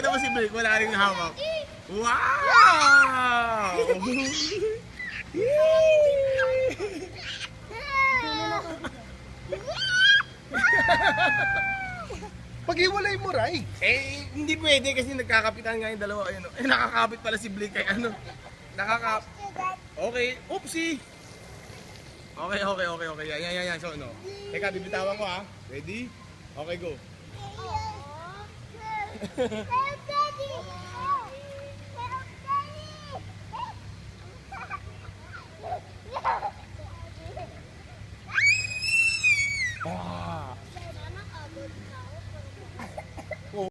Pakita mo si Blake, wala rin hawak. Wow! Pag-iwalay mo, Ray. Eh, hindi pwede kasi nagkakapitan nga yung dalawa. Ayun, oh. Eh, nakakapit pala si Blake kay ano. Okay, oopsie. Okay. Yan. So, no. Teka, bibitawan ko ha. Ready? Okay, go. Oh.